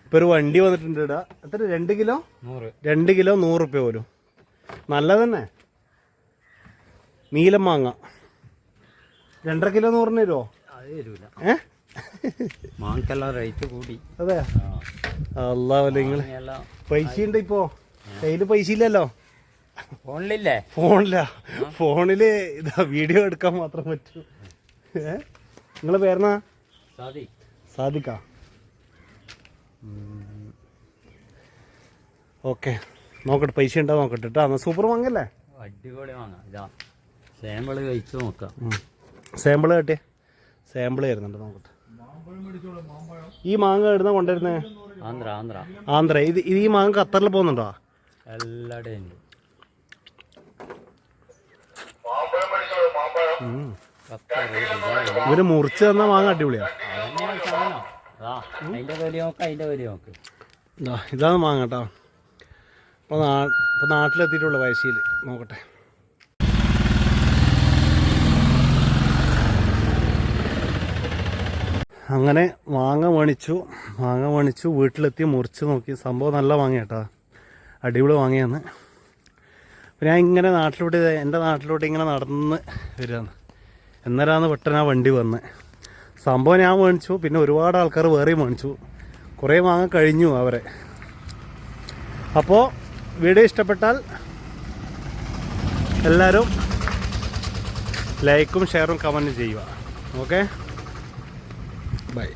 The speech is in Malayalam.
ഇപ്പോൾ ഒരു വണ്ടി വന്നിട്ടുണ്ട് ഇടാ. എത്ര 2 കിലോ 2 കിലോ 100 റുപ്യ പോലും. നല്ല തന്നെ. നീലം മാങ്ങ 2.5 കിലോ 100 തരുമോ? അത് തരൂല. മാങ്ങക്കെല്ലാം റേറ്റ് കൂടി. അതെ അല്ലാതെ നിങ്ങൾ പൈസ ഉണ്ട് ഇപ്പോൾ കയ്യിൽ പൈസ ഇല്ലല്ലോ. ഫോണില് ഇതാ വീഡിയോ എടുക്കാൻ മാത്രം പറ്റൂ. നിങ്ങളെ പേരെന്നാ? സാദിക്ക. ഓക്കെ നോക്കട്ടെ പൈസ ഉണ്ടോ നോക്കട്ടെ കേട്ടോ. എന്നാൽ സൂപ്പർ മാങ്ങല്ലേ? അടിപൊളി മാങ്ങ. ഇതാ സാമ്പിള് കഴിച്ചു നോക്കാം. സാമ്പിള് കാട്ടിയേ. സാമ്പിള് വരുന്നുണ്ട് നോക്കട്ടെ. ഈ മാങ്ങ എവിടുന്ന കൊണ്ടുവരുന്നേ? ആന്ധ്ര. ഇത് ഈ മാങ്ങ ഖത്തറിൽ പോകുന്നുണ്ടോ? എല്ലാടെയും ഇവര് മുറിച്ച് തന്ന മാങ്ങ അടിപൊളിയാ. ഇതാണ് മാങ്ങ കേട്ടോ. ഇപ്പോൾ നാട്ടിലെത്തിയിട്ടുള്ള വയസ്സിൽ നോക്കട്ടെ. അങ്ങനെ മാങ്ങ മേണിച്ചു വീട്ടിലെത്തി മുറിച്ച് നോക്കി. സംഭവം നല്ല മാങ്ങ കേട്ടോ, അടിപൊളി മാങ്ങയാണ്. അപ്പോൾ ഞാൻ ഇങ്ങനെ എൻ്റെ നാട്ടിലോട്ട് ഇങ്ങനെ നടന്ന് വരികയാണ്. എന്നേരാന്ന് പെട്ടെന്ന് ആ വണ്ടി വന്ന്. സംഭവം ഞാൻ മേണിച്ചു, പിന്നെ ഒരുപാട് ആൾക്കാർ വേറെയും മേണിച്ചു. കുറേ മാങ്ങ കഴിഞ്ഞു അവരെ. അപ്പോൾ വീഡിയോ ഇഷ്ടപ്പെട്ടാൽ എല്ലാവരും ലൈക്കും ഷെയറും കമൻറ്റും ചെയ്യുക. Okay bye.